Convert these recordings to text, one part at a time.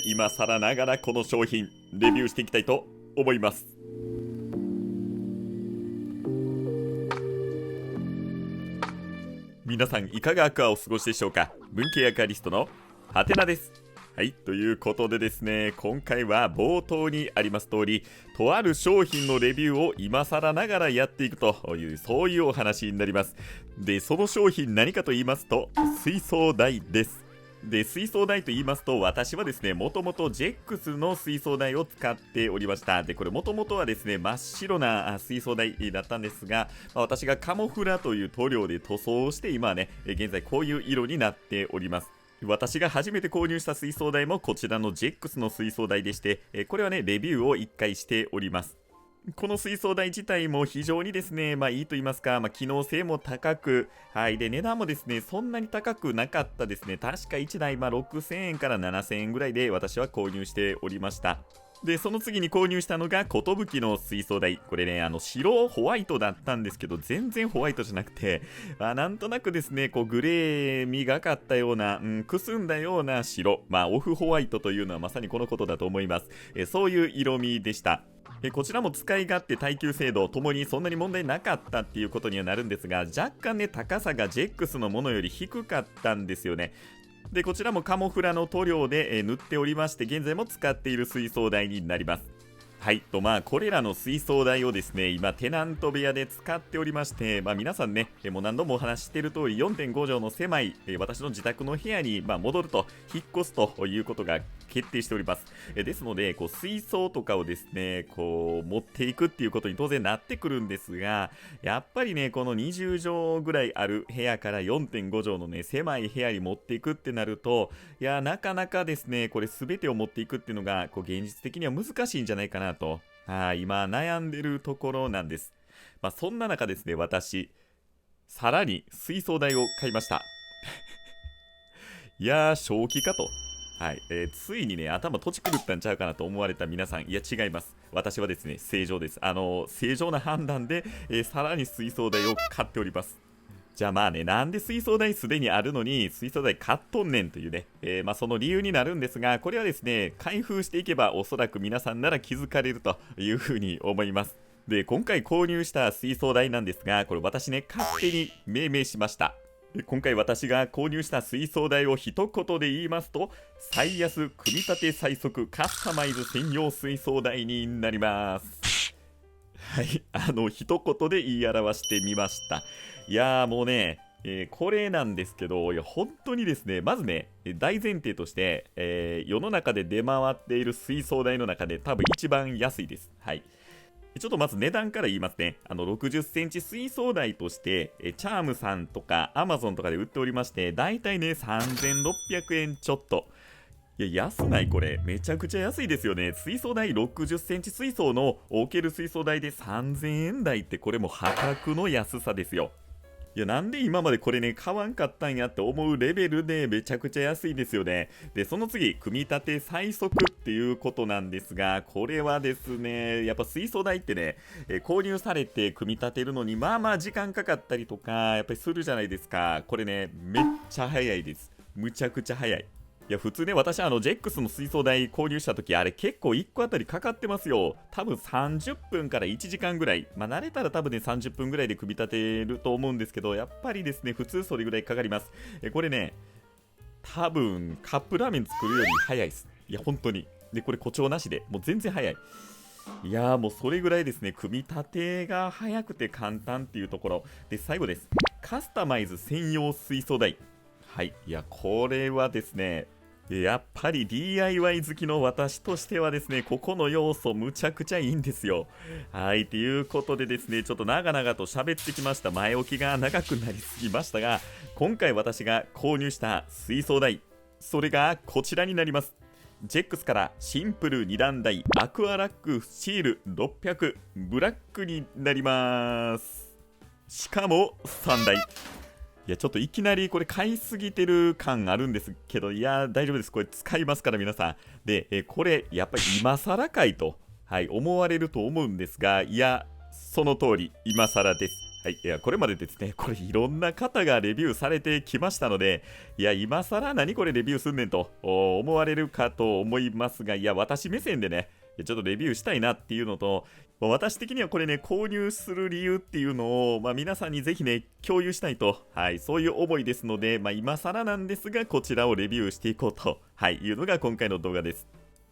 今更ながらこの商品レビューしていきたいと思います。皆さんいかがお過ごしでしょうか。文系アカリストのハテナです。はい、ということでですね、今回は冒頭にあります通り、とある商品のレビューを今更ながらやっていくという、そういうお話になります。で、その商品何かと言いますと、水槽台です。で、水槽台と言いますと、私はですね、もともとジェックスの水槽台を使っておりました。で、これもともとはですね、真っ白な水槽台だったんですが、私がカモフラという塗料で塗装して、今はね、現在こういう色になっております。私が初めて購入した水槽台もこちらのジェックスの水槽台でして、これはね、レビューを1回しております。この水槽台自体も非常にですね、いいと言いますか、機能性も高く、はい、で、値段もですね、そんなに高くなかったですね。確か1台、6000円から7000円ぐらいで私は購入しておりました。で、その次に購入したのが、寿の水槽台。これね、白ホワイトだったんですけど、全然ホワイトじゃなくて、なんとなくですね、こう、グレーみがかったような、くすんだような白。オフホワイトというのはまさにこのことだと思います。そういう色味でした。こちらも使い勝手、耐久性能ともにそんなに問題なかったっていうことにはなるんですが、若干ね、高さがジェックスのものより低かったんですよね。で、こちらもカモフラの塗料で、塗っておりまして、現在も使っている水槽台になります。はい、これらの水槽台をですね、今、テナント部屋で使っておりまして、皆さんね、もう何度もお話ししている通り、4.5 畳の狭い、私の自宅の部屋に、戻ると、引っ越すということが決定しております。ですので、水槽とかをですね、持っていくっていうことに当然なってくるんですが、やっぱりね、この20畳ぐらいある部屋から4.5 畳のね、狭い部屋に持っていくってなると、いや、なかなかですね、これ全てを持っていくっていうのが、現実的には難しいんじゃないかなと、今悩んでるところなんです。そんな中ですね、私、さらに水槽台を買いました。いやー、正気かと。はい、ついにね、頭閉じ狂ったんちゃうかなと思われた皆さん、いや、違います。私はですね、正常です。正常な判断で、さらに水槽台を買っております。じゃあなんで水槽台すでにあるのに水槽台買っとんねんというね、その理由になるんですが、これはですね、開封していけばおそらく皆さんなら気づかれるというふうに思います。で、今回購入した水槽台なんですが、これ私ね、勝手に命名しました。今回私が購入した水槽台を一言で言いますと、最安組み立て最速カスタマイズ専用水槽台になります。はい、一言で言い表してみました。いやーもうね、これなんですけど、いや本当にですね、まずね、大前提として、世の中で出回っている水槽台の中で多分一番安いです。はい。ちょっとまず値段から言いますね。60センチ水槽台として、チャームさんとかアマゾンとかで売っておりまして、だいたいね、3600円ちょっと。いや、安ないこれ。めちゃくちゃ安いですよね。水槽台60センチ水槽の置ける水槽台で3000円台ってこれも破格の安さですよ。いや、なんで今までこれね、買わんかったんやって思うレベルでめちゃくちゃ安いですよね。で、その次、組み立て最速っていうことなんですが、これはですね、やっぱ水槽台ってね、購入されて組み立てるのに時間かかったりとか、やっぱりするじゃないですか。これね、めっちゃ早いです。むちゃくちゃ早い。いや、普通ね、私ジェックスの水槽台購入した時、あれ結構1個あたりかかってますよ。多分30分から1時間ぐらい。慣れたら多分ね、30分ぐらいで組み立てると思うんですけど、やっぱりですね、普通それぐらいかかります。これね、多分カップラーメン作るより早いです。いや、本当に。で、これ誇張なしで、もう全然早い。いやーもうそれぐらいですね、組み立てが早くて簡単っていうところ。で、最後です。カスタマイズ専用水槽台。はい。いや、これはですね、やっぱり DIY 好きの私としてはですね、ここの要素むちゃくちゃいいんですよ。はい、ということでですね、ちょっと長々と喋ってきました。前置きが長くなりすぎましたが、今回私が購入した水槽台、それがこちらになります。ジェックスからシンプル2段台アクアラックスチール600ブラックになります。しかも3台。いや、ちょっといきなりこれ買いすぎてる感あるんですけど、いや、大丈夫です。これ使いますから皆さん。で、これやっぱり今更かいと、はい、思われると思うんですが、いや、その通り今更です。はい、いやこれまでですね、これいろんな方がレビューされてきましたので、いや、今更何これレビューすんねんと思われるかと思いますが、いや、私目線でね、ちょっとレビューしたいなっていうのと、私的にはこれね、購入する理由っていうのを、皆さんにぜひね、共有したいと、はい、そういう思いですので、今更なんですが、こちらをレビューしていこうと、はい、いうのが今回の動画です。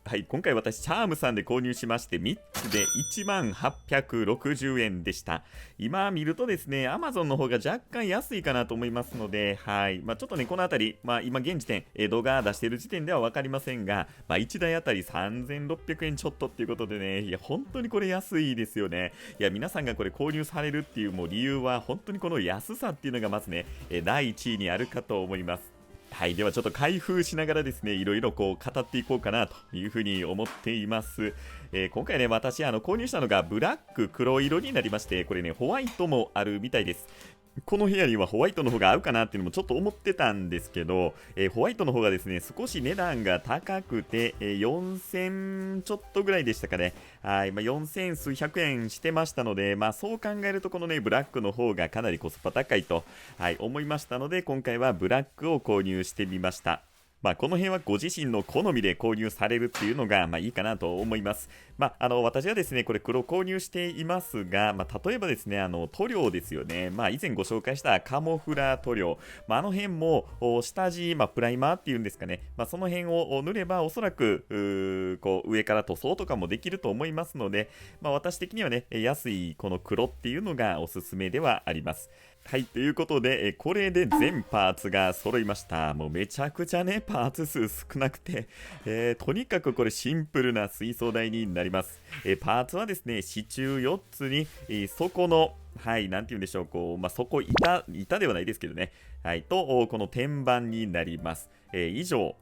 はい、今回私、チャームさんで購入しまして、3つで1860円でした。今見るとですね、Amazon の方が若干安いかなと思いますので、はい、ちょっとね、このあたり、今現時点、動画出している時点では分かりませんが、1台あたり3600円ちょっとっていうことでね、いや、本当にこれ安いですよね。いや、皆さんがこれ購入されるっていうもう理由は、本当にこの安さっていうのがまずね、第1位にあるかと思います。はい、ではちょっと開封しながらですね、いろいろこう語っていこうかなというふうに思っています。今回ね、私購入したのがブラック黒色になりまして、これね、ホワイトもあるみたいです。この部屋にはホワイトの方が合うかなっていうのもちょっと思ってたんですけど、ホワイトの方がですね、少し値段が高くて、4000ちょっとぐらいでしたかね。はい、4000数百円してましたので、そう考えるとこのね、ブラックの方がかなりコスパ高いと、はい、思いましたので、今回はブラックを購入してみました。この辺はご自身の好みで購入されるっていうのが、いいかなと思います。私はですね、これ黒購入していますが、例えばですね、塗料ですよね。以前ご紹介したカモフラ塗料。あの辺も、下地、プライマーっていうんですかね。その辺を塗れば、おそらく、こう、上から塗装とかもできると思いますので、私的にはね、安いこの黒っていうのがおすすめではあります。はい、ということで、これで全パーツが揃いました。もうめちゃくちゃね、パーツ数少なくて、とにかくこれシンプルな水槽台になります。パーツはですね、支柱4つに、底の、はい、なんて言うんでしょう、こう、底板ではないですけどね、はい、と、この天板になります。以上、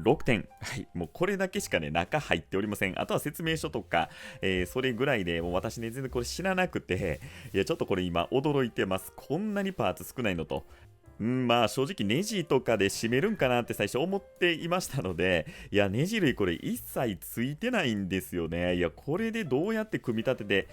6点。はい。もうこれだけしかね、中入っておりません。あとは説明書とか、それぐらいで、もう私ね、全然これ知らなくて、いや、ちょっとこれ今驚いてます。こんなにパーツ少ないのと。正直ネジとかで締めるんかなって最初思っていましたので、いや、ネジ類これ一切ついてないんですよね。いや、これでどうやって組み立てて、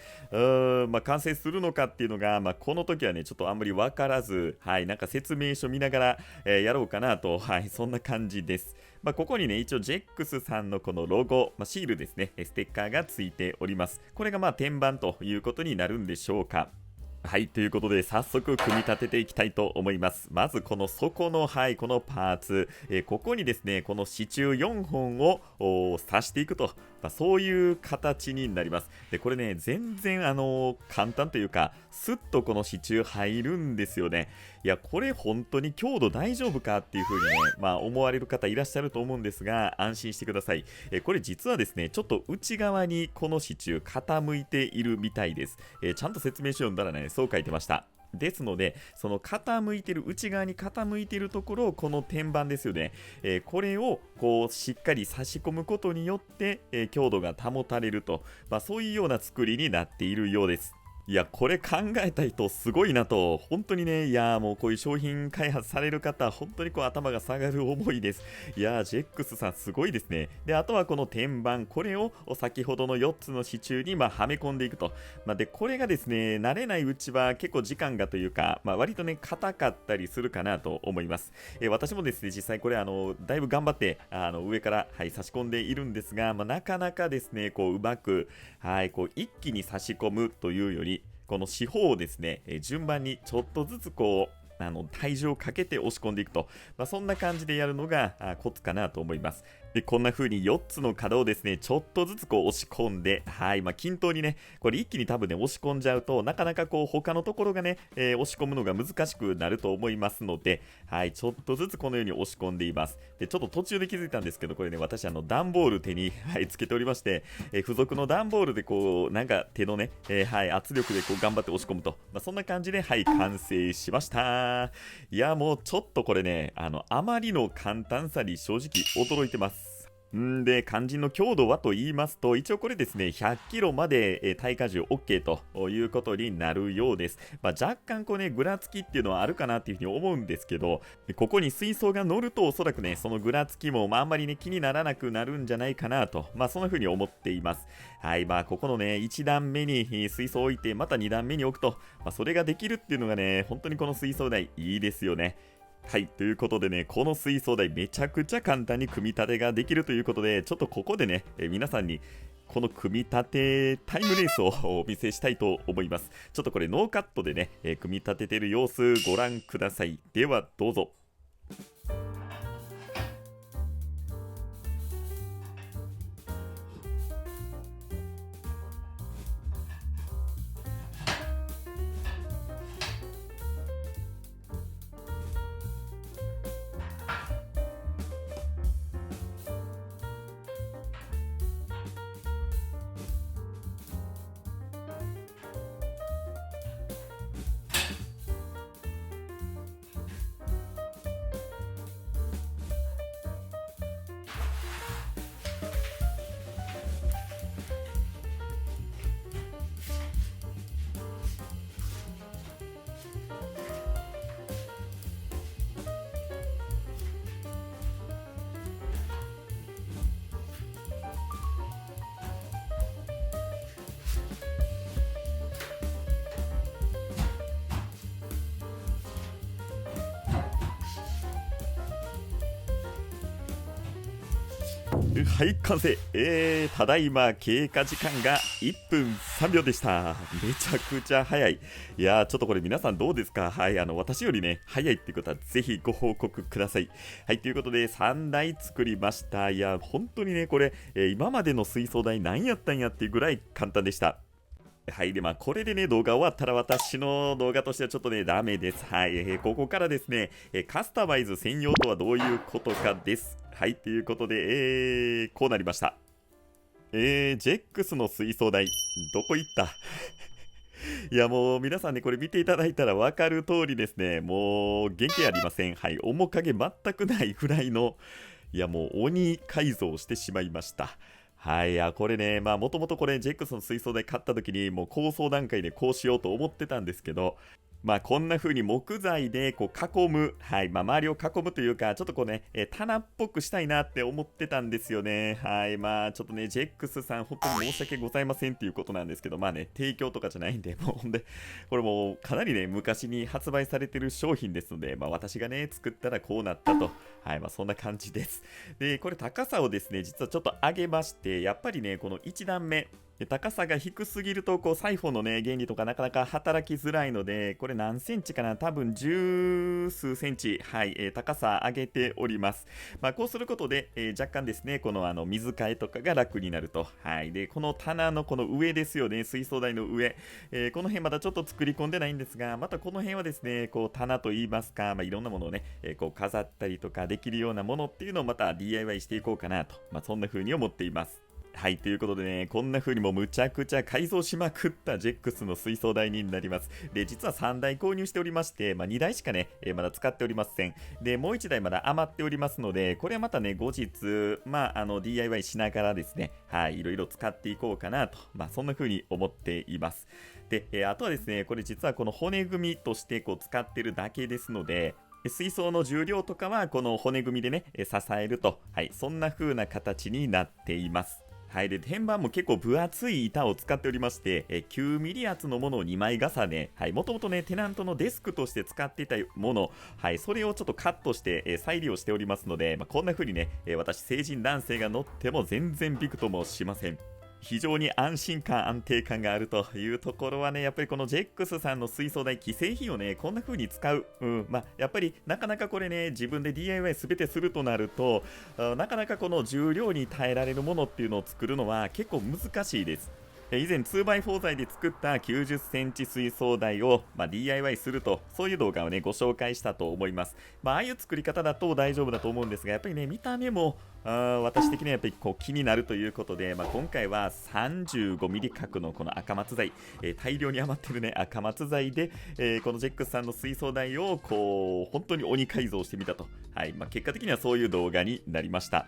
完成するのかっていうのが、この時はね、ちょっとあんまりわからず、はい、なんか説明書見ながら、やろうかなと、はい、そんな感じです。ここにね、一応 JEX さんのこのロゴ、シールですね、ステッカーがついております。これが天板ということになるんでしょうか。はい、ということで早速組み立てていきたいと思います。まずこの底の、はい、このパーツ、ここにですね、この支柱4本を刺していくと、そういう形になります。で、これね、全然簡単というか、スッとこの支柱入るんですよね。いや、これ本当に強度大丈夫かっていう風にね、思われる方いらっしゃると思うんですが、安心してください。これ実はですね、ちょっと内側にこの支柱傾いているみたいです。ちゃんと説明書読んだらね、そう書いてました。ですので、その傾いてる、内側に傾いてるところを、この天板ですよね。これをこうしっかり差し込むことによって、強度が保たれると、そういうような作りになっているようです。いや、これ考えた人すごいなと、本当にね、いや、もうこういう商品開発される方、本当にこう頭が下がる思いです。いや、ジェックスさんすごいですね。で、あとはこの天板、これを先ほどの4つの支柱にはめ込んでいくと。で、これがですね、慣れないうちは結構時間がというか、割とね、硬かったりするかなと思います。私もですね、実際これ、だいぶ頑張って、上から、はい、差し込んでいるんですが、なかなかですね、こう、うまく、はい、こう、一気に差し込むというより、この四方をですね、順番にちょっとずつこう体重をかけて押し込んでいくと、そんな感じでやるのがコツかなと思います。で、こんな風に4つの角をですね、ちょっとずつこう押し込んで、はい、均等にね、これ一気に多分ね、押し込んじゃうと、なかなかこう他のところがね、押し込むのが難しくなると思いますので、はい、ちょっとずつこのように押し込んでいます。で、ちょっと途中で気づいたんですけど、これね、私段ボール手に、はい、つけておりまして、付属の段ボールでこう、なんか手のね、はい、圧力でこう頑張って押し込むと、そんな感じで、はい、完成しました。いや、もうちょっとこれね、あまりの簡単さに正直驚いてます。で、肝心の強度はと言いますと、一応これですね、100キロまで耐荷重 OK ということになるようです。若干こうね、ぐらつきっていうのはあるかなっていうふうに思うんですけど、ここに水槽が乗るとおそらくね、そのぐらつきも、あんまりね、気にならなくなるんじゃないかなと、そんな風に思っています。はい、ここのね、1段目に水槽を置いて、また2段目に置くと、それができるっていうのがね、本当にこの水槽台いいですよね。はい、ということでね、この水槽台めちゃくちゃ簡単に組み立てができるということで、ちょっとここでね、皆さんにこの組み立てタイムレースをお見せしたいと思います。ちょっとこれノーカットでね、組み立ててる様子ご覧ください。ではどうぞ。はい、完成。ただいま経過時間が1分3秒でした。めちゃくちゃ早い。いやー、ちょっとこれ皆さんどうですか？はい、私よりね、早いっていうことはぜひご報告ください。はい、ということで3台作りました。いや、本当にね、これ、今までの水槽台何やったんやっていうぐらい簡単でした。はい。で、これでね、動画終わったら私の動画としてはちょっとね、ダメです。はい。ここからですね、カスタマイズ専用とはどういうことかです。はい。ということで、こうなりました。ジェックスの水槽台、どこ行ったいや、もう皆さんね、これ見ていただいたら分かる通りですね、もう原型ありません。はい。面影全くないぐらいの、いや、もう鬼改造してしまいました。はい、これね、もともとこれ、ジェックスの水槽で買った時に、もう構想段階でこうしようと思ってたんですけど、こんな風に木材でこう囲む、はい、周りを囲むというか、ちょっとこうね、棚っぽくしたいなって思ってたんですよね。はい、ちょっとね、ジェックスさん、本当に申し訳ございませんっていうことなんですけど、提供とかじゃないんで、もうほんで、これもうかなりね、昔に発売されてる商品ですので、私がね、作ったらこうなったと。はい、そんな感じです。で、これ高さをですね、実はちょっと上げまして、やっぱりね、この1段目、高さが低すぎるとこうサイフォンのね原理とかなかなか働きづらいので、これ何センチかな、多分十数センチ、はい、高さ上げております。こうすることで、若干ですね、この水替えとかが楽になると。はい、でこの棚のこの上ですよね、水槽台の上、この辺まだちょっと作り込んでないんですが、またこの辺はですね、こう棚といいますか、いろんなものをね、こう飾ったりとかできるようなものっていうのをまた DIY していこうかなと、そんな風に思っています。はい、ということでね、こんな風にもむちゃくちゃ改造しまくったジェックスの水槽台になります。で、実は3台購入しておりまして、2台しかね、まだ使っておりません。で、もう1台まだ余っておりますので、これはまたね、後日、DIY しながらですね、はい、いろいろ使っていこうかなと、そんな風に思っています。で、あとはですね、これ実はこの骨組みとしてこう使ってるだけですので、水槽の重量とかはこの骨組みでね、支えると、はい、そんな風な形になっています。はい、で天板も結構分厚い板を使っておりまして、9ミリ厚のものを2枚重ね、はい、もともとねテナントのデスクとして使っていたもの、はい、それをちょっとカットして、再利用しておりますので、こんな風にね、私成人男性が乗っても全然びくともしません。非常に安心感、安定感があるというところはね、やっぱりこのジェックスさんの水槽台、既製品をね、こんな風に使う。やっぱりなかなかこれね、自分で DIY すべてするとなると、なかなかこの重量に耐えられるものっていうのを作るのは結構難しいです。以前 2x4 材で作った90センチ水槽台を、DIY すると、そういう動画をね、ご紹介したと思います。ああいう作り方だと大丈夫だと思うんですが、やっぱりね、見た目も私的にはやっぱりこう気になるということで、今回は 35mm 角のこの赤松材、大量に余ってるね、赤松材で、このジェックスさんの水槽台をこう、本当に鬼改造してみたと。はい、結果的にはそういう動画になりました。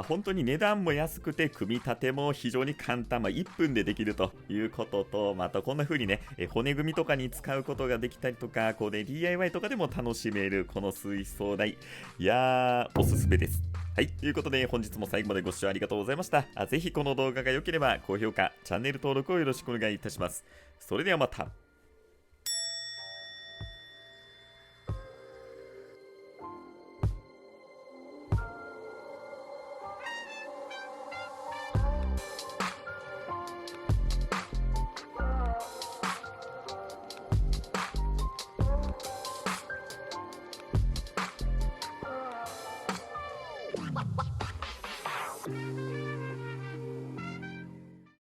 本当に値段も安くて組み立ても非常に簡単、1分でできるということと、またこんな風にね、骨組みとかに使うことができたりとか、こうね DIY とかでも楽しめるこの水槽台、いやーおすすめです。はい、ということで本日も最後までご視聴ありがとうございました。ぜひこの動画が良ければ高評価、チャンネル登録をよろしくお願いいたします。それではまた。